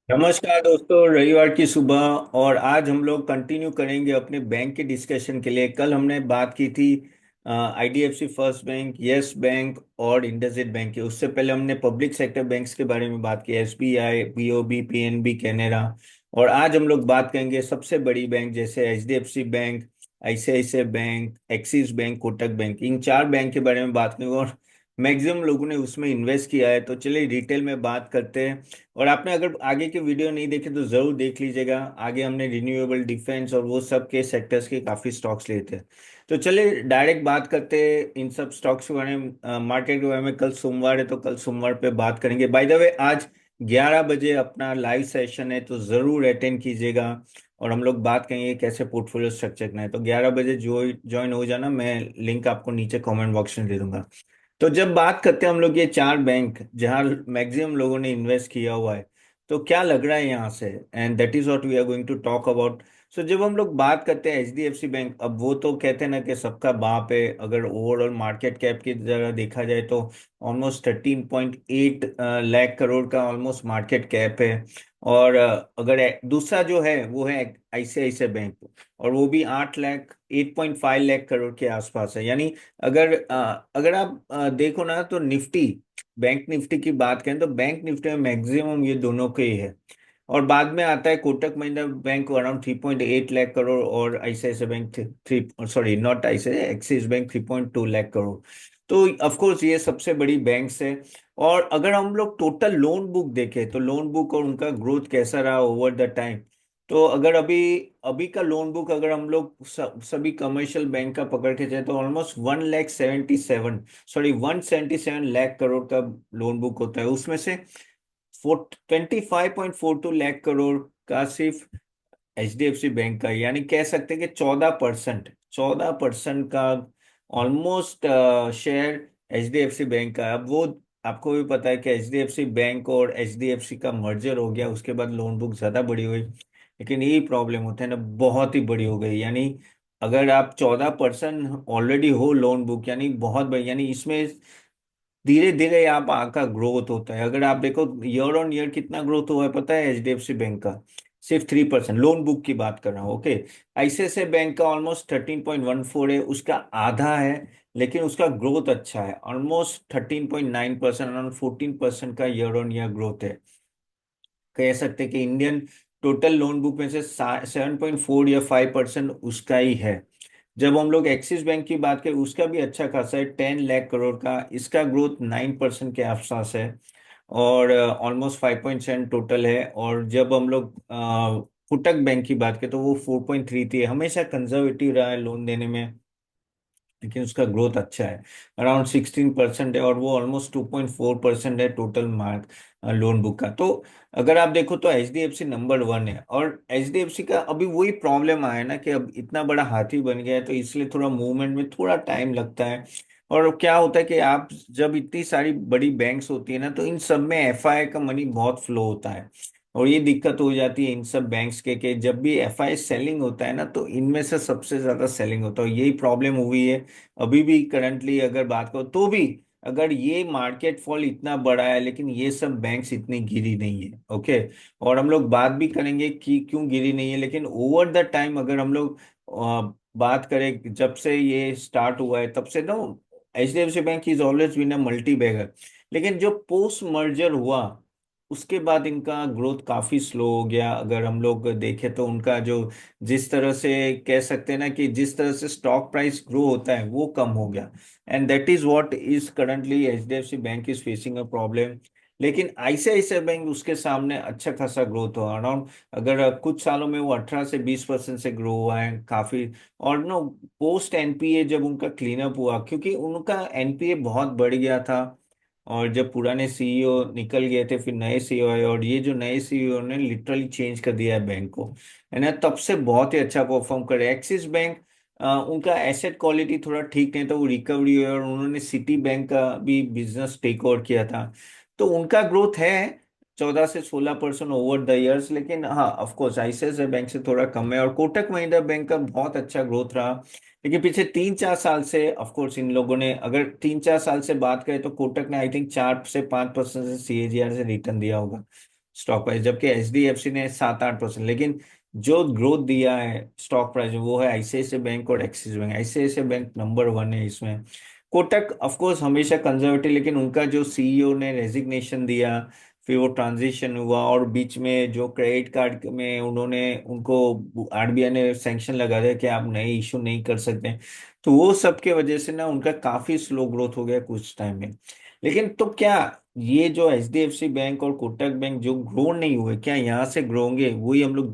नमस्कार दोस्तों, रविवार की सुबह। और आज हम लोग कंटिन्यू करेंगे अपने बैंक के डिस्कशन के लिए। कल हमने बात की थी IDFC first bank, yes bank और इंडसइंड बैंक की। उससे पहले हमने पब्लिक सेक्टर बैंक्स के बारे में बात की, एसबीआई, बीओबी, पीएनबी, कैनरा। और आज हम लोग बात करेंगे सबसे बड़ी बैंक जैसे HDFC bank, ICICI bank, Axis bank, Kotak bank. इन चार बैंक के बारे में बात करेंगे और मैक्सिमम लोगों ने उसमें इन्वेस्ट किया है। तो चलिए डिटेल में बात करते हैं। और आपने अगर आगे के वीडियो नहीं देखे तो जरूर देख लीजिएगा। आगे हमने रिन्यूएबल, डिफेंस और वो सब के सेक्टर्स के काफी स्टॉक्स लिए थे। तो चलिए डायरेक्ट बात करते हैं इन सब स्टॉक्स के बारे में, मार्केट के बारे में। कल सोमवार है तो कल सोमवार पे बात करेंगे। बाय द वे, आज 11 बजे अपना लाइव सेशन है तो जरूर अटेंड कीजिएगा। और हम लोग बात करेंगे कैसे पोर्टफोलियो स्ट्रक्चर करना है। तो 11 बजे जो ज्वाइन हो जाना, मैं लिंक आपको नीचे कमेंट बॉक्स में दे दूंगा। तो जब बात करते हैं हम लोग ये चार बैंक जहां मैक्सिमम लोगों ने इन्वेस्ट किया हुआ है, तो क्या लग रहा है यहाँ से, and that is what we are going to talk about. So जब हम लोग बात करते हैं एचडीएफसी बैंक, अब वो तो कहते हैं ना कि सबका बाप है। अगर ओवरऑल मार्केट कैप की जरा देखा जाए तो ऑलमोस्ट 13.8 लाख करोड़ का ऑलमोस्ट मार्केट कैप है। और अगर दूसरा जो है वो है आईसीआईसीआई बैंक, और वो भी 8.5 लाख करोड़ के आसपास है। यानी अगर आप देखो ना तो निफ्टी, बैंक निफ्टी की बात करें तो बैंक निफ्टी में मैक्सिमम ये दोनों के ही है। और बाद में आता है कोटक महिंद्रा बैंक अराउंड 3.8 लाख करोड़, और ICICI bank three, sorry not ICICI, axis bank 3.2 lakh crore. तो ऑफ कोर्स ये सबसे बड़ी बैंक्स है। और अगर हम लोग टोटल लोन बुक देखें तो लोन बुक और उनका ग्रोथ कैसा रहा ओवर द टाइम। तो अगर अभी अभी का लोन बुक अगर हम लोग सभी कमर्शियल बैंक का पकड़ के जाए तो ऑलमोस्ट 177 का लोन बुक होता है। उसमें से 25.42 लाख करोड़ का सिर्फ एचडीएफसी बैंक का है। यानी कह सकते हैं कि 14% का ऑलमोस्ट शेयर एचडीएफसी बैंक का है। अब वो आपको भी पता है कि एचडीएफसी बैंक और एचडीएफसी का मर्जर हो गया, उसके बाद लोन बुक ज्यादा बड़ी हुई। लेकिन यही प्रॉब्लम होता है ना, बहुत ही बड़ी हो गई। यानी अगर आप 14% ऑलरेडी हो लोन बुक, यानी बहुत बड़ी, यानी इसमें धीरे धीरे आप का ग्रोथ होता है। अगर आप देखो ईयर ऑन ईयर कितना ग्रोथ हुआ है पता है एचडीएफसी बैंक का, सिर्फ 3%। लोन बुक की बात कर रहा हूँ, ओके। आईसीआईसीआई बैंक का ऑलमोस्ट 13.14 है, उसका आधा है। लेकिन उसका ग्रोथ अच्छा है, ऑलमोस्ट 13.9%, अराउंड 14% का ईयर ऑन ईयर ग्रोथ है। कह सकते हैं कि इंडियन टोटल लोन बुक में से 7.4 या 5% उसका ही है। जब हम लोग एक्सिस बैंक की बात करें, उसका भी अच्छा खासा है, 10 लाख करोड़ का। इसका ग्रोथ 9% के आसपास है। और ऑलमोस्ट 5.7 टोटल है। और जब हम लोग कोटक बैंक की बात करें तो वो 4.33 है। हमेशा कंजर्वेटिव रहा है लोन देने में, लेकिन उसका ग्रोथ अच्छा है, अराउंड 16% है। और वो ऑलमोस्ट 2.4% है टोटल मार्क लोन बुक का। तो अगर आप देखो तो एचडीएफसी नंबर वन है। और एचडीएफसी का अभी वही प्रॉब्लम आया ना कि अब इतना बड़ा हाथी बन गया है, तो इसलिए थोड़ा मूवमेंट में थोड़ा टाइम लगता है। और क्या होता है कि आप जब इतनी सारी बड़ी बैंक्स होती है ना, तो इन सब में एफआई का मनी बहुत फ्लो होता है। और ये दिक्कत हो जाती है इन सब बैंक्स के कि जब भी एफआई सेलिंग होता है ना, तो इनमें से सबसे ज्यादा सेलिंग होता है। यही प्रॉब्लम हुई है अभी भी करंटली अगर बात करो तो भी। अगर ये मार्केट फॉल इतना बड़ा है, लेकिन ये सब बैंक्स इतनी गिरी नहीं है, ओके। और हम लोग बात भी करेंगे कि क्यों गिरी नहीं है। लेकिन ओवर द टाइम अगर हम लोग बात करें, जब से ये स्टार्ट हुआ है तब से ना, HDFC bank is always been a multi bagger. लेकिन जो पोस्ट मर्जर हुआ उसके बाद इनका ग्रोथ काफी स्लो हो गया। अगर हम लोग देखें तो उनका जो, जिस तरह से कह सकते हैं ना कि जिस तरह से स्टॉक प्राइस ग्रो होता है वो कम हो गया। And that is what is currently HDFC bank is facing a problem. लेकिन आईसीआईसीआई बैंक उसके सामने अच्छा खासा ग्रोथ हुआ, अराउंड अगर कुछ सालों में वो 18 से 20% से ग्रो हुआ है काफी। और नो, पोस्ट एनपीए जब उनका क्लीन अप हुआ, क्योंकि उनका एनपीए बहुत बढ़ गया था। और जब पुराने सीईओ निकल गए थे फिर नए सीईओ आए, और ये जो नए सीईओ ने लिटरली चेंज कर दिया है बैंक को, है ना। तब से बहुत ही अच्छा परफॉर्म करे एक्सिस बैंक। उनका एसेट क्वालिटी थोड़ा ठीक नहीं था, वो रिकवरी हुई और उन्होंने सिटी बैंक का भी बिजनेस टेक ओवर किया था। तो उनका ग्रोथ है 14 से 16% ओवर द इयर्स। लेकिन हाँ, ऑफ कोर्स आईसीआईसीआई बैंक से थोड़ा कम है। और कोटक महिंद्रा बैंक का बहुत अच्छा ग्रोथ रहा। लेकिन पिछले 3-4 साल से ऑफ कोर्स इन लोगों ने, अगर 3-4 साल से बात करें तो कोटक ने आई थिंक 4 से 5% से सीएजीआर से रिटर्न दिया होगा। स्टॉक प्राइस, जबकि एचडीएफसी ने 7-8%। लेकिन जो ग्रोथ दिया है स्टॉक प्राइस में वो है आईसीआईसीआई बैंक और axis bank. ICICI bank number 1 है इसमें। कोटक ऑफ कोर्स हमेशा कंजर्वेटिव, लेकिन उनका जो सीईओ ने रेजिग्नेशन दिया, फिर वो ट्रांजिशन हुआ, और बीच में जो क्रेडिट कार्ड में उन्होंने उनको आरबीआई ने सैंक्शन लगा दिया कि आप नए इशू नहीं कर सकते, तो वो सब के वजह से ना उनका काफी स्लो ग्रोथ हो गया कुछ टाइम में। लेकिन तो क्या ये जो एचडीएफसी बैंक और कोटक बैंक जो ग्रो नहीं हुए, क्या यहाँ से ग्रो होंगे, वही हम लोग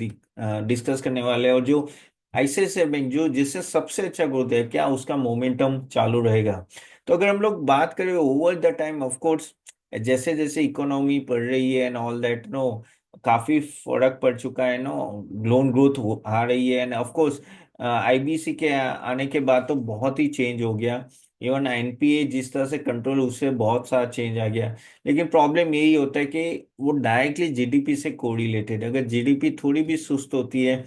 डिस्कस करने वाले हैं। और जो आईसीआईसीआई बैंक जो जिससे सबसे अच्छा ग्रोथ है, क्या उसका मोमेंटम चालू रहेगा। तो अगर हम लोग बात करें over the time, of course जैसे जैसे इकोनॉमी बढ़ रही है एंड ऑल दैट नो, काफी फर्क पड़ चुका है नो, लोन ग्रोथ आ रही है, एंड ऑफ कोर्स आईबीसी के आने के बाद तो बहुत ही चेंज हो गया। इवन एनपीए जिस तरह से कंट्रोल, उससे बहुत सारा चेंज आ गया। लेकिन प्रॉब्लम यही होता है कि वो डायरेक्टली जीडीपी से कोरिलेटेड, अगर जीडीपी थोड़ी भी सुस्त होती है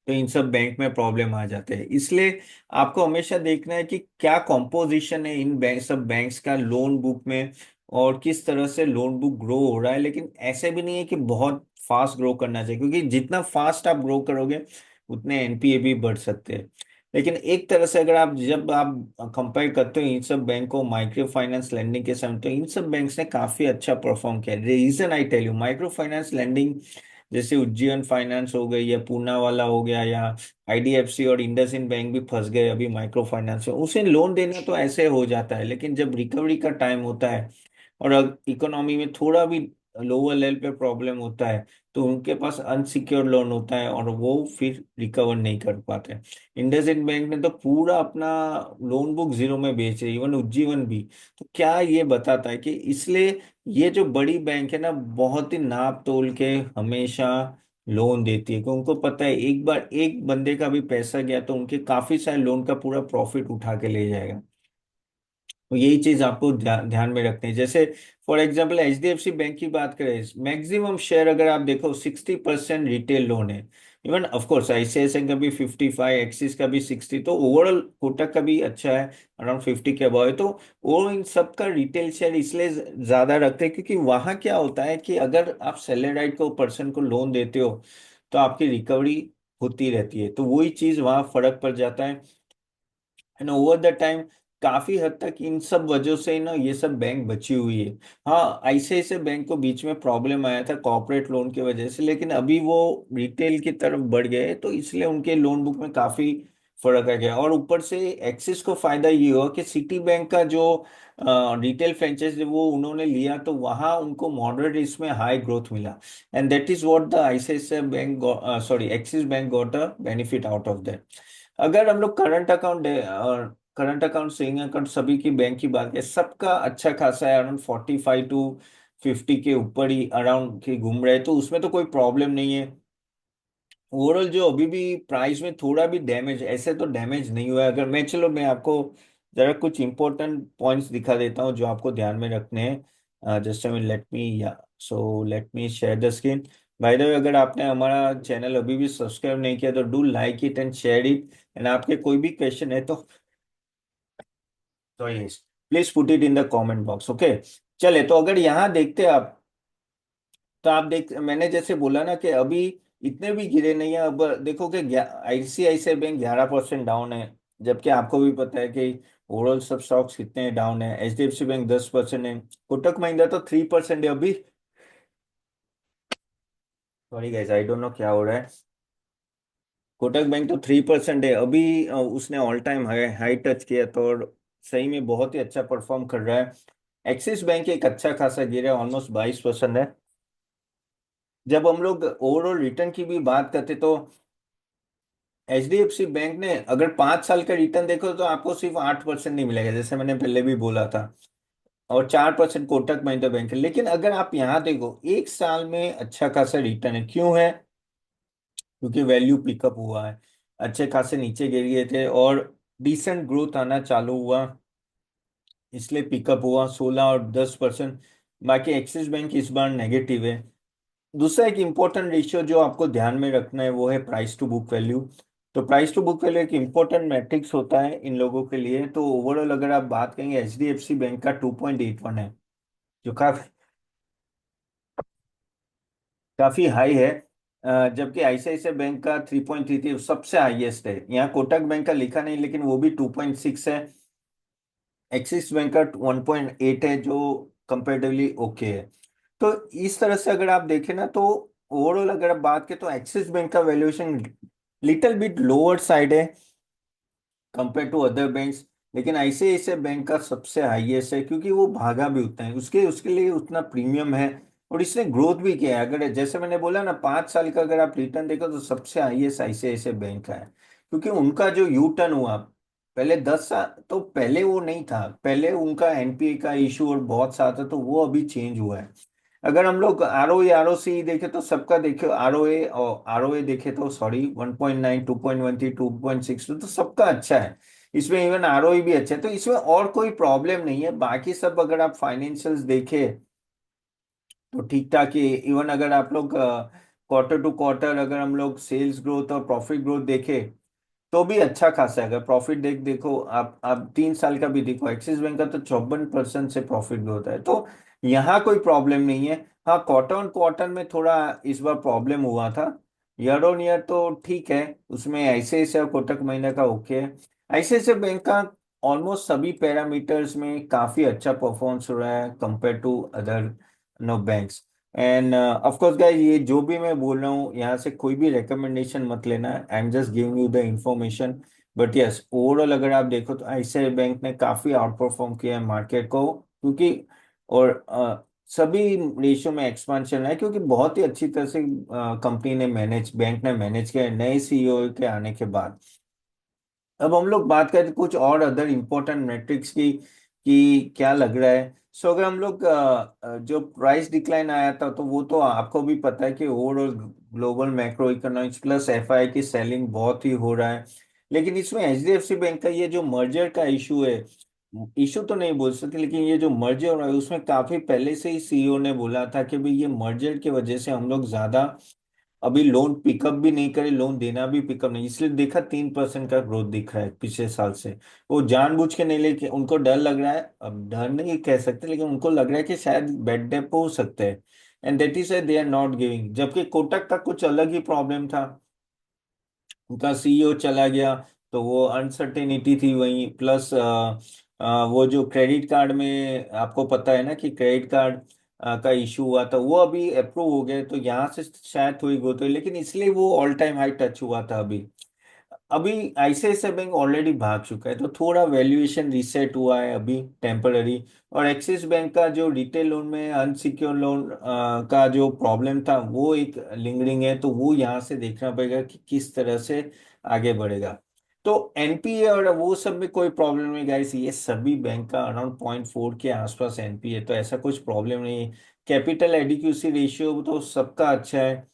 तो इन सब बैंक में प्रॉब्लम आ जाते हैं। इसलिए आपको हमेशा देखना है कि क्या कॉम्पोजिशन है इन बैंक सब बैंक्स का लोन बुक में, और किस तरह से लोन बुक ग्रो हो रहा है। लेकिन ऐसे भी नहीं है कि बहुत फास्ट ग्रो करना चाहिए, क्योंकि जितना फास्ट आप ग्रो करोगे उतने एनपीए भी बढ़ सकते हैं। लेकिन एक तरह से अगर आप जब आप कंपेयर करते हो इन सब बैंक को माइक्रो फाइनेंस लेंडिंग के समय, तो इन सब बैंक्स ने काफी अच्छा परफॉर्म किया। Reason I tell you, micro finance lending जैसे उज्जीवन फाइनेंस हो गई, या पूना वाला हो गया, या आईडीएफसी और इंडसइंड बैंक भी फंस गए अभी माइक्रो फाइनेंस में। उसे लोन देना तो ऐसे हो जाता है, लेकिन जब रिकवरी का टाइम होता है और इकोनॉमी में थोड़ा भी लोअर लेवल पे प्रॉब्लम होता है, तो उनके पास अनसिक्योर्ड लोन होता है और वो फिर रिकवर नहीं कर पाते। इंडसइंड बैंक ने तो पूरा अपना लोन बुक जीरो में बेचे, इवन उज्जीवन भी। तो क्या ये बताता है कि इसलिए ये जो बड़ी बैंक है ना, बहुत ही नाप तोल के हमेशा लोन देती है, क्योंकि उनको पता है एक बार एक बंदे का भी पैसा गया तो उनके काफी सारे लोन का पूरा प्रॉफिट उठा के ले जाएगा। तो यही चीज आपको ध्यान में रखनी है। जैसे फॉर एग्जांपल एचडीएफसी बैंक की बात करें, मैक्सिमम शेयर अगर आप देखो 60% रिटेल लोन है। इवन ऑफ कोर्स आईसीआईसीआई का भी 55, एक्सिस का भी 60, तो ओवरऑल कोटक का भी अच्छा है, अराउंड 50 के अबव है। तो वो इन सब का रिटेल शेयर इसलिए ज्यादा रखते हैं, क्योंकि वहां क्या होता है कि अगर आप सैलराइड को पर्सन को लोन देते हो तो आपकी रिकवरी होती रहती है, तो वही चीज वहां फर्क पड़ जाता है। एंड ओवर द टाइम काफी हद तक इन सब वजह से ना ये सब बैंक बची हुई है। हाँ, आईसीआईसीआई बैंक को बीच में प्रॉब्लम आया था कॉर्पोरेट लोन की वजह से, लेकिन अभी वो रिटेल की तरफ बढ़ गए, तो इसलिए उनके लोन बुक में काफी फर्क आ गया। और ऊपर से एक्सिस को फायदा ये हुआ कि सिटी बैंक का जो रिटेल फ्रेंचाइज वो उन्होंने लिया, तो वहां उनको मॉडरेट रिस्क में हाई ग्रोथ मिला। And that is what the ICICI bank, sorry axis bank got a benefit out of that. अगर हम लोग करंट अकाउंट सेविंग अकाउंट सभी की बैंक की बात करें, सबका अच्छा खासा है, अराउंड 45 to 50 के ऊपर ही अराउंड के घूम रहे हैं, तो उसमें तो कोई प्रॉब्लम नहीं है। ओवरऑल जो अभी भी प्राइस में थोड़ा भी डैमेज, ऐसे तो डैमेज नहीं हुआ है। अगर मैं, चलो मैं आपको जरा कुछ इंपॉर्टेंट पॉइंट्स दिखा देता हूँ जो आपको ध्यान में रखने हैं। जस्ट लेट मी, या so let me share the screen. By the way, अगर आपने हमारा चैनल अभी भी सब्सक्राइब नहीं किया तो do like it and share it. And आपके कोई भी क्वेश्चन है तो yes, please put it in the comment box, okay. चले तो अगर यहाँ देखते हैं आप, तो आप देख, मैंने जैसे बोला ना कि अभी इतने भी गिरे नहीं है। अब देखो कि आईसीआईसीआई बैंक 11% डाउन है, जबकि आपको भी पता है कि ओवरऑल सब स्टॉक्स कितने डाउन है। एचडीएफसी बैंक 10% है, कोटक महिंद्रा तो 3% है अभी। Sorry guys, I don't know क्या हो रहा है। कोटक बैंक तो 3% है अभी। उसने all time high high touch किया, तो और सही में बहुत ही अच्छा परफॉर्म कर रहा है। एक्सिस बैंक एक अच्छा खासा गिरा है, ऑलमोस्ट 22% है। जब हम लोग ओवरऑल रिटर्न की भी बात करते तो एचडीएफसी बैंक ने अगर 5 साल का रिटर्न देखो तो आपको सिर्फ 8% नहीं मिलेगा, जैसे मैंने पहले भी बोला था। और 4% कोटक महिंद्रा बैंक है। लेकिन अगर आप यहाँ देखो, 1 साल में अच्छा खासा रिटर्न है, क्यों है? क्योंकि वैल्यू पिकअप हुआ है, अच्छे खासे नीचे गिर गए थे और डिसेंट ग्रोथ आना चालू हुआ, इसलिए पिकअप हुआ 16 और 10%। बाकी एक्सिस बैंक इस बार नेगेटिव है। दूसरा एक इम्पोर्टेंट रेशियो जो आपको ध्यान में रखना है वो है प्राइस टू बुक वैल्यू। तो प्राइस टू बुक वैल्यू एक इम्पोर्टेंट मैट्रिक्स होता है इन लोगों के लिए। तो ओवरऑल अगर आप बात करेंगे, एचडीएफसी बैंक का 2.81 है, जो काफी काफी हाई है। जबकि आईसीआईसीआई बैंक का 3.33 सबसे हाईएस्ट है। यहाँ कोटक बैंक का लिखा नहीं, लेकिन वो भी 2.6 है। एक्सिस बैंक का 1.8 है, जो कंपेरेटिवली ओके है। तो इस तरह से अगर आप देखें ना, तो ओवरऑल अगर आप बात करें तो एक्सिस बैंक का valuation little bit lower side है कंपेयर टू अदर बैंक्स। लेकिन आईसीआईसीआई बैंक का सबसे हाईएस्ट है, क्योंकि वो भागा भी उतना है, उसके उसके लिए उतना प्रीमियम है। और इसने ग्रोथ भी किया है। अगर जैसे मैंने बोला ना, 5 साल का अगर आप रिटर्न देखो तो सबसे हाईएस्ट आईसीआईसीआई बैंक का है। क्योंकि उनका जो यू टर्न हुआ, पहले 10 साल तो पहले वो नहीं था। पहले उनका एनपीए का इशू और बहुत सा था, तो वो अभी चेंज हुआ है। अगर हम लोग आरओई आरओसी देखे तो सबका देखे, आरओए और आरओए देखे तो सॉरी 1.9, 2.13, 2.6, तो सबका अच्छा है। इसमें इवन आरओई भी अच्छा है, तो इसमें और कोई प्रॉब्लम नहीं है। बाकी सब अगर आप फाइनेंशियल्स देखे तो ठीक ठाक ही। इवन अगर आप लोग क्वार्टर टू क्वार्टर अगर हम लोग सेल्स ग्रोथ और प्रॉफिट ग्रोथ देखे तो भी अच्छा खासा है। अगर प्रॉफिट देखो आप 3 साल का भी देखो, एक्सिस बैंक का तो 54% से प्रॉफिट ग्रोथ है। तो यहाँ कोई प्रॉब्लम नहीं है। हाँ, क्वार्टर ऑन क्वार्टर में थोड़ा इस बार प्रॉब्लम हुआ था। ईयर ऑन ईयर तो ठीक है, उसमें आईसीआईसीआई और कोटक महिंद्रा का ओके है। आईसीआईसीआई बैंक का ऑलमोस्ट सभी पैरामीटर्स में काफी अच्छा परफॉर्मेंस हो रहा है compare to other no banks. And of course guys, ये जो भी मैं बोल रहा हूँ यहाँ से कोई भी रिकमेंडेशन मत लेना। I am just giving you the information. But yes, overall अगर आप देखो तो आईसीआई बैंक ने काफी आउट परफॉर्म किया है मार्केट को, क्योंकि और सभी रेशियो में एक्सपांशन है, क्योंकि बहुत ही अच्छी तरह से कंपनी ने मैनेज, बैंक ने मैनेज किया है नए सीईओ के आने के बाद। अब हम लोग बात करें कुछ और अदर इम्पोर्टेंट मेट्रिक्स की कि क्या लग रहा है। सो अगर हम लोग जो प्राइस डिक्लाइन आया था, तो वो तो आपको भी पता है कि overall global macro economics plus FI की सेलिंग बहुत ही हो रहा है। लेकिन इसमें एचडीएफसी बैंक का ये जो मर्जर का इशू है, इशू तो नहीं बोल सकते, लेकिन ये जो मर्जर हो रहा है उसमें काफी पहले से ही सीईओ ने बोला था कि भाई ये मर्जर की वजह से हम लोग ज्यादा अभी लोन पिकअप भी नहीं करे, लोन देना भी पिकअप नहीं, इसलिए देखा 3% का ग्रोथ दिख रहा है पिछले साल से। वो जानबूझ के नहीं, लेके उनको डर लग रहा है। अब डर नहीं कह सकते, लेकिन उनको लग रहा है कि शायद बेड डेप हो सकते हैं, and that is they are not giving. जबकि कोटक का कुछ अलग ही प्रॉब्लम था, उनका सीईओ चला गया, तो वो अनसर्टेनिटी थी वहीं। प्लस वो जो क्रेडिट कार्ड में आपको पता है ना कि क्रेडिट कार्ड का इशू हुआ था, वो अभी अप्रूव हो गए, तो यहाँ से शायद थोड़ी ग्रोथ हुई, लेकिन इसलिए वो ऑल टाइम हाई टच हुआ था। अभी अभी आईसीआईसीआई बैंक ऑलरेडी भाग चुका है, तो थोड़ा वैल्यूएशन रीसेट हुआ है अभी टेम्पररी। और एक्सिस बैंक का जो रिटेल लोन में अनसिक्योर लोन का जो प्रॉब्लम था, वो एक लिंगरिंग है, तो वो यहाँ से देखना पड़ेगा कि किस तरह से आगे बढ़ेगा। तो एनपीए और वो सब में कोई प्रॉब्लम नहीं गाइस, ये सभी बैंक का अराउंड 0.4 के आसपास एनपीए, तो ऐसा कुछ प्रॉब्लम नहीं है। कैपिटल एडिक्यूसी रेशियो तो सबका अच्छा है,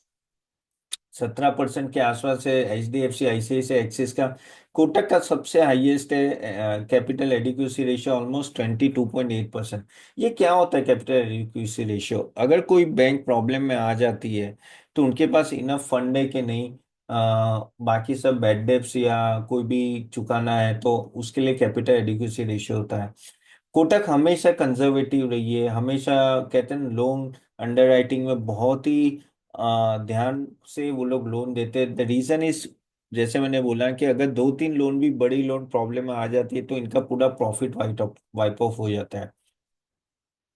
17% के आसपास है। H D F C ICICI Axis का। कोटक का सबसे हाईएस्ट है कैपिटल एडिक्वेसी रेशियो, ऑलमोस्ट 22.8%। ये क्या होता है कैपिटल एडिक्वेसी रेशियो? अगर कोई बैंक प्रॉब्लम में आ जाती है तो उनके पास इनफ फंड है कि नहीं, बाकी सब बैड डेब्ट्स या कोई भी चुकाना है, तो उसके लिए कैपिटल एडिक्वेसी रेशियो होता है। कोटक हमेशा कंजर्वेटिव रही है, हमेशा कहते हैं लोन अंडरराइटिंग में बहुत ही ध्यान से वो लोग लोन देते हैं। द रीजन इज, जैसे मैंने बोला कि अगर 2-3 लोन भी बड़ी लोन प्रॉब्लम में आ जाती है तो इनका पूरा प्रॉफिट वाइप ऑफ हो जाता है।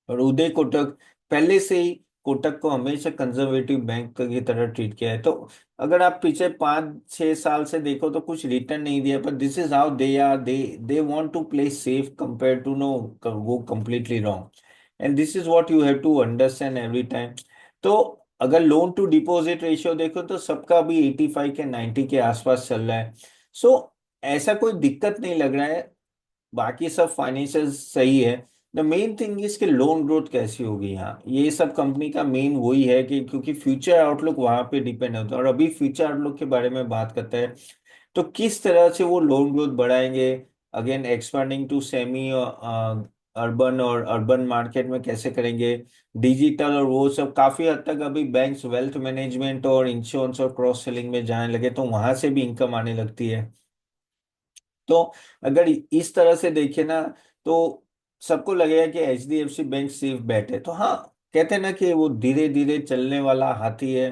और उदय कोटक पहले से ही कोटक को हमेशा कंजर्वेटिव बैंक की तरह ट्रीट किया है। तो अगर आप पीछे 5-6 साल से देखो तो कुछ रिटर्न नहीं दिया, पर this is how they are, they want to play safe compare to no go completely wrong. And this is what you have to understand every time. तो अगर लोन टू डिपॉजिट रेशियो देखो तो सबका अभी 85 के 90 के आसपास चल रहा है। सो ऐसा कोई दिक्कत नहीं लग रहा है, बाकी सब फाइनेंशियल सही है। द मेन थिंग इज कि लोन ग्रोथ कैसी होगी यहाँ, ये सब कंपनी का मेन वही है कि क्योंकि फ्यूचर आउटलुक वहां पे डिपेंड होता है। और अभी फ्यूचर आउटलुक के बारे में बात करते हैं, तो किस तरह से वो लोन ग्रोथ बढ़ाएंगे, again expanding to semi urban और अर्बन मार्केट में कैसे करेंगे, डिजिटल और वो सब। काफी हद तक अभी बैंक्स वेल्थ मैनेजमेंट और इंश्योरेंस और क्रॉस सेलिंग में जाने लगे, तो वहां से भी इनकम आने लगती है। तो अगर इस तरह से देखे ना, तो सबको लगेगा कि एचडीएफसी बैंक सेफ बेट है। तो हाँ, कहते हैं ना कि वो धीरे धीरे चलने वाला हाथी है,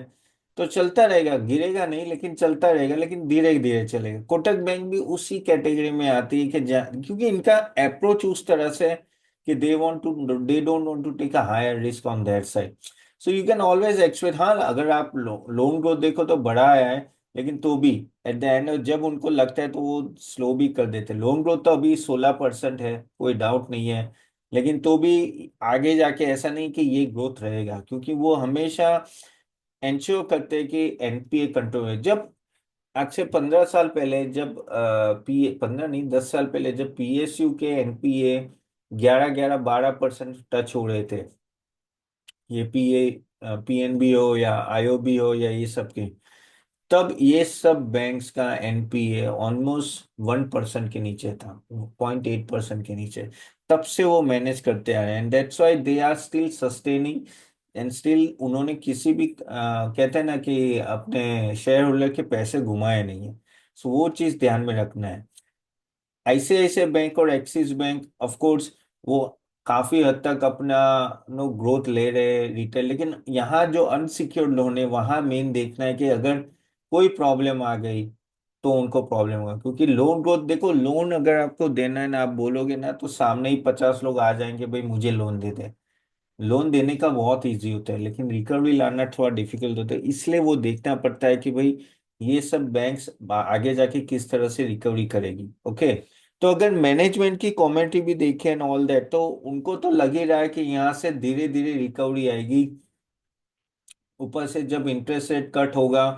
तो चलता रहेगा, गिरेगा नहीं लेकिन चलता रहेगा, लेकिन धीरे धीरे चलेगा। कोटक बैंक भी उसी कैटेगरी में आती है कि क्योंकि इनका अप्रोच उस तरह से है कि they don't want to take a higher risk on their side. So you can always expect, हाँ अगर आप लोन ग्रोथ देखो तो बड़ा आया है, लेकिन तो भी एट द एंड जब उनको लगता है तो वो स्लो भी कर देते हैं। लोन ग्रोथ तो अभी 16% है, कोई डाउट नहीं है, लेकिन तो भी आगे जाके ऐसा नहीं कि ये ग्रोथ रहेगा, क्योंकि वो हमेशा इंश्योर करते हैं कि एनपीए कंट्रोल है। जब आज से 15 साल पहले, जब पी 15 नहीं 10 साल पहले, जब पीएसयू के एनपीए 11-11-12% टच हो रहे थे, ये पीएनबी हो या आईओबी हो या ये सब के, तब ये सब बैंक्स का एनपीए ऑलमोस्ट 1% के नीचे था, 0.8% के नीचे। तब से वो मैनेज करते आ रहे हैं, and that's why they are still sustaining, and still उन्होंने किसी भी कहते हैं ना कि अपने शेयर होल्डर के पैसे घुमाए नहीं है। सो वो चीज ध्यान में रखना है। आईसीआईसीआई बैंक और एक्सिस बैंक ऑफ कोर्स वो काफी हद तक अपना नो ग्रोथ ले रहे रिटेल, लेकिन यहाँ जो अनसिक्योर्ड लोन है वहां मेन देखना है कि अगर कोई प्रॉब्लम आ गई तो उनको प्रॉब्लम होगा। क्योंकि लोन ग्रोथ देखो, लोन अगर आपको देना है ना, आप बोलोगे ना तो सामने ही 50 लोग आ जाएंगे, भाई मुझे लोन दे दे। लोन देने का बहुत इजी होता है, लेकिन रिकवरी लाना थोड़ा डिफिकल्ट होता है, इसलिए वो देखना पड़ता है कि भाई ये सब बैंक्स आगे जाके किस तरह से रिकवरी करेगी। ओके, तो अगर मैनेजमेंट की कमेंट्री भी देखें एंड ऑल दैट, तो उनको तो लग ही रहा है कि यहाँ से धीरे धीरे रिकवरी आएगी। ऊपर से जब इंटरेस्ट रेट कट होगा,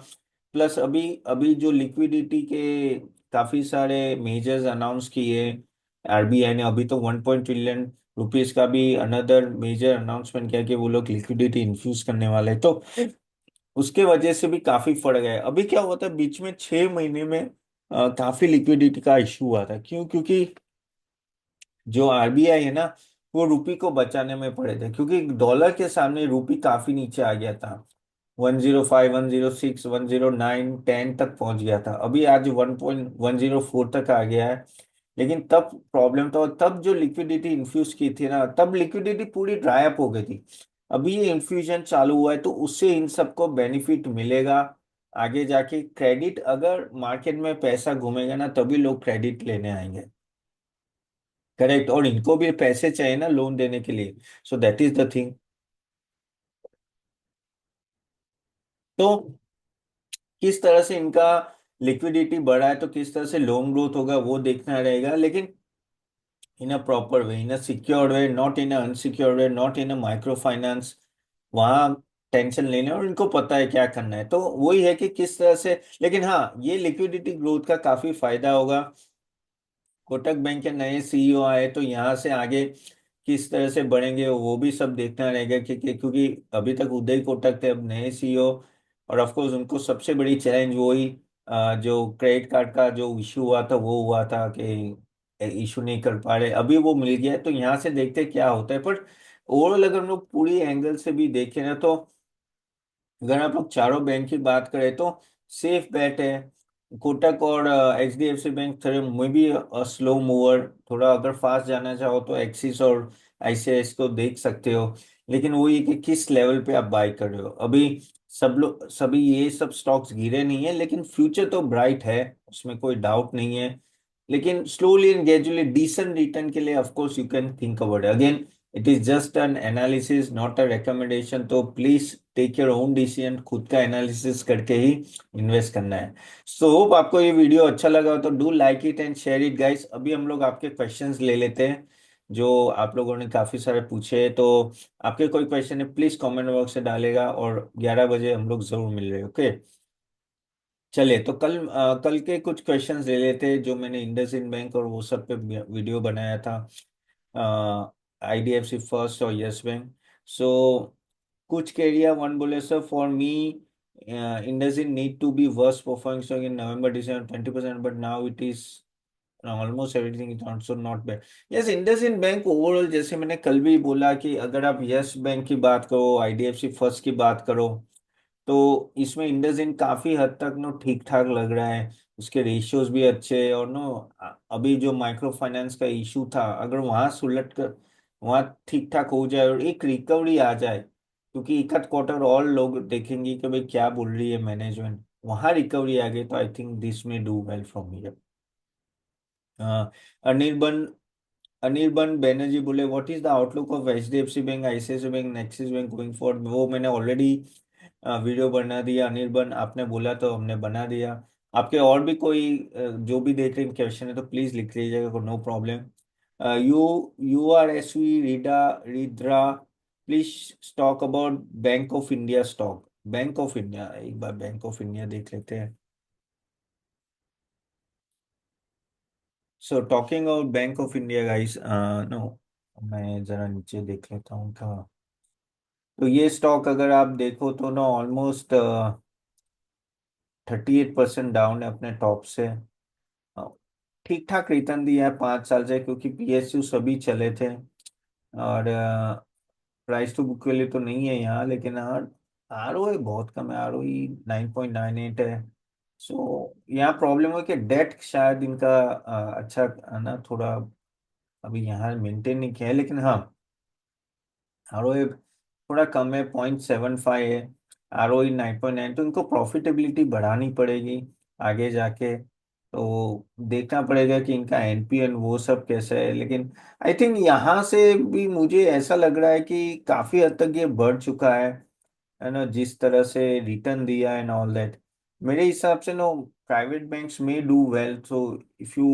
प्लस अभी अभी जो लिक्विडिटी के काफी सारे मेजर्स अनाउंस किए आरबीआई ने, अभी तो 1 ट्रिलियन रुपीस का भी अनदर मेजर अनाउंसमेंट किया कि वो लोग लिक्विडिटी इन्फ्यूज करने वाले हैं, तो उसके वजह से भी काफी फट गए। अभी क्या होता है, बीच में 6 महीने में काफी लिक्विडिटी का इशू हुआ था। क्यों? क्योंकि जो आरबीआई है ना, वो रुपी को बचाने में पड़े थे, क्योंकि डॉलर के सामने रुपी काफी नीचे आ गया था। 105, 106, 109, 10 तक पहुंच गया था, अभी आज 1.104 तक आ गया है। लेकिन तब प्रॉब्लम था, और तब जो लिक्विडिटी इन्फ्यूज की थी ना, तब लिक्विडिटी पूरी ड्राई अप हो गई थी। अभी ये इन्फ्यूजन चालू हुआ है, तो उससे इन सबको बेनिफिट मिलेगा आगे जाके। क्रेडिट, अगर मार्केट में पैसा घूमेगा ना, तभी लोग क्रेडिट लेने आएंगे। करेक्ट, और इनको भी पैसे चाहिए ना लोन देने के लिए। So that is the thing. तो किस तरह से इनका लिक्विडिटी बढ़ा है, तो किस तरह से लोन ग्रोथ होगा वो देखना रहेगा, लेकिन in a proper way, in a secured way, not in a unsecured way, not in a micro finance. वहां टेंशन लेने, और इनको पता है क्या करना है, तो वही है कि किस तरह से। लेकिन हाँ, ये लिक्विडिटी ग्रोथ का काफी फायदा होगा। कोटक बैंक के नए सीईओ आए, तो यहाँ से आगे किस तरह से बढ़ेंगे वो भी सब देखना रहेगा, क्योंकि अभी तक उदय कोटक थे, अब नए सीईओ। और ऑफ कोर्स उनको सबसे बड़ी चैलेंज वही जो क्रेडिट कार्ड का जो इशू हुआ था, वो हुआ था कि इशू नहीं कर पा रहे, अभी वो मिल गया है। तो यहाँ से देखते हैं क्या होता है, पर ओवरऑल अगर हम लोग पूरी एंगल से भी देखें ना, तो अगर आप लोग चारों बैंक की बात करें तो सेफ बेट है। कोटक और H D F C bank थोड़े में भी स्लो मूवर, थोड़ा अगर फास्ट जाना चाहो तो एक्सिस और आईसीआईसीआई को देख सकते हो। लेकिन वो ये कि किस लेवल पे आप बाय कर रहे हो। अभी सब लोग सभी ये सब स्टॉक्स गिरे नहीं है, लेकिन फ्यूचर तो ब्राइट है, उसमें कोई डाउट नहीं है। लेकिन slowly and gradually decent return के लिए of course you can think about again. It is just an analysis, not a recommendation, तो please take your own decision, खुद का एनालिसिस करके ही इन्वेस्ट करना है। सो होप आपको ये वीडियो अच्छा लगा, तो do like it and share it guys. अभी हम लोग आपके क्वेश्चंस ले लेते हैं, जो आप लोगों ने काफी सारे पूछे हैं। तो आपके कोई क्वेश्चन है, प्लीज कमेंट बॉक्स से डालेगा, और 11 बजे हम लोग जरूर मिल रहे हैं। ओके, चलिए, तो कल के कुछ क्वेश्चंस ले लेते हैं, जो मैंने इंडसइंड बैंक और वो सब पे वीडियो बनाया था, आईडीएफसी फर्स्ट और यस बैंक। सो कुछ कैरियर वन बोले, sir for me IndusInd need to be worst performing in November December 20%, but now it is almost everything is also not bad. Yes, IndusInd bank overall, जैसे मैंने कल भी बोला कि अगर आप यस बैंक की बात करो, आईडीएफसी फर्स्ट की बात करो, तो इसमें इंडसइंड काफी हद तक नो ठीक ठाक लग रहा है। उसके रेशियोज भी अच्छे हैं, और नो अभी जो माइक्रो फाइनेंस का इशू था, अगर वहां सुलट कर वहां ठीक ठाक हो जाए और एक रिकवरी आ जाए, क्योंकि एक आध क्वार्टर और लोग देखेंगे कि भाई क्या बोल रही है मैनेजमेंट, वहां रिकवरी आ गई तो I think this may do well from here. Anirban Anirban Banerjee बोले what is the outlook of HDFC bank, ICICI bank, Axis bank going forward. वो मैंने ऑलरेडी वीडियो बना दिया। अनिर्बन आपने बोला तो हमने बना दिया। आपके और भी कोई जो भी देख रहे हैं क्वेश्चन है तो प्लीज लिख लीजिएगा, no problem. U U R S V रीडा रिद्रा, please talk about Bank of India stock. Bank of India, एक बार बैंक ऑफ इंडिया देख लेते हैं। So talking about Bank of India guys, no, मैं जरा नीचे देख लेता हूँ था। तो ये स्टॉक अगर आप देखो तो ना ऑलमोस्ट 38% डाउन है अपने टॉप से। ठीक ठाक रिटर्न दिया है 5 साल से, क्योंकि पीएसयू सभी चले थे। और प्राइस टू बुक वैल्यू तो नहीं है यहाँ, लेकिन हाँ आर ओ बहुत कम है, आर ओ 9.98 है। सो यहाँ प्रॉब्लम है कि डेट शायद इनका अच्छा ना थोड़ा अभी यहाँ मेंटेन नहीं किया है, लेकिन हाँ आरओए थोड़ा कम है, 0.75 है। आरओई 9.9, तो इनको प्रॉफिटेबिलिटी बढ़ानी पड़ेगी आगे जाके। तो देखना पड़ेगा कि इनका एनपीएन वो सब कैसा है, लेकिन आई थिंक यहाँ से भी मुझे ऐसा लग रहा है कि काफी हद तक ये बढ़ चुका है ना, जिस तरह से रिटर्न दिया एंड ऑल दैट। मेरे हिसाब से नो, प्राइवेट बैंक्स में do well, so if you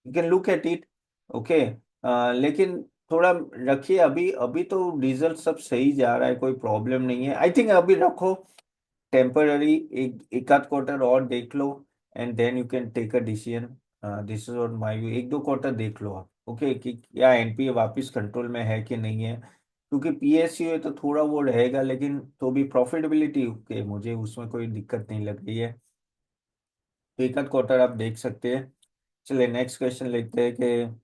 can look at it. Okay, लेकिन थोड़ा रखिए, अभी अभी तो रिजल्ट सब सही जा रहा है, कोई प्रॉब्लम नहीं है। आई थिंक अभी रखो टेम्पररी, एक आध क्वार्टर और देख लो and then you can take a decision. This is what my view, एक दो क्वार्टर देख लो आप, ओके, कि क्या एनपीए वापस कंट्रोल में है कि नहीं है। क्योंकि पीएसयू है तो थोड़ा वो रहेगा, लेकिन तो भी प्रॉफिटेबिलिटी ओके, मुझे उसमें कोई दिक्कत नहीं लग रही है। तो एक आध क्वार्टर आप देख सकते हैं। चलिए नेक्स्ट क्वेश्चन लेते हैं कि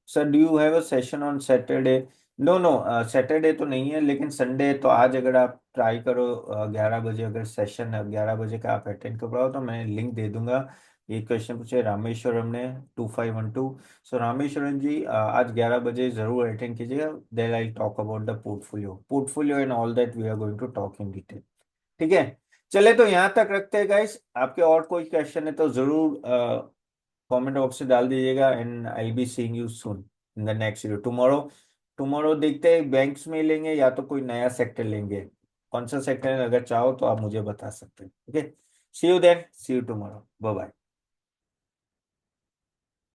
sir do you have a session on Saturday. No no, Saturday तो नहीं है, लेकिन संडे है। तो आज अगर आप ट्राई करो 11 बजे, अगर सेशन 11 बजे का आप अटेंड कर पाओ तो मैं लिंक दे दूंगा। ये क्वेश्चन पूछे रामेश्वरम ने 2512। सो रामेश्वरम जी, आज 11 बजे जरूर अटेंड कीजिएगा। Then I talk about the portfolio and all that we are going to talk in detail. ठीक है, चले तो यहाँ तक रखते हैं गाइस। आपके और कोई क्वेश्चन है तो जरूर कमेंट बॉक्स में डाल दीजिएगा and I will be seeing you soon in the next video tomorrow. Tomorrow देखते हैं बैंक्स में लेंगे या तो कोई नया सेक्टर लेंगे। कौन सा सेक्टर अगर चाहो तो आप मुझे बता सकते हैं। Okay, see you then, see you tomorrow, bye bye.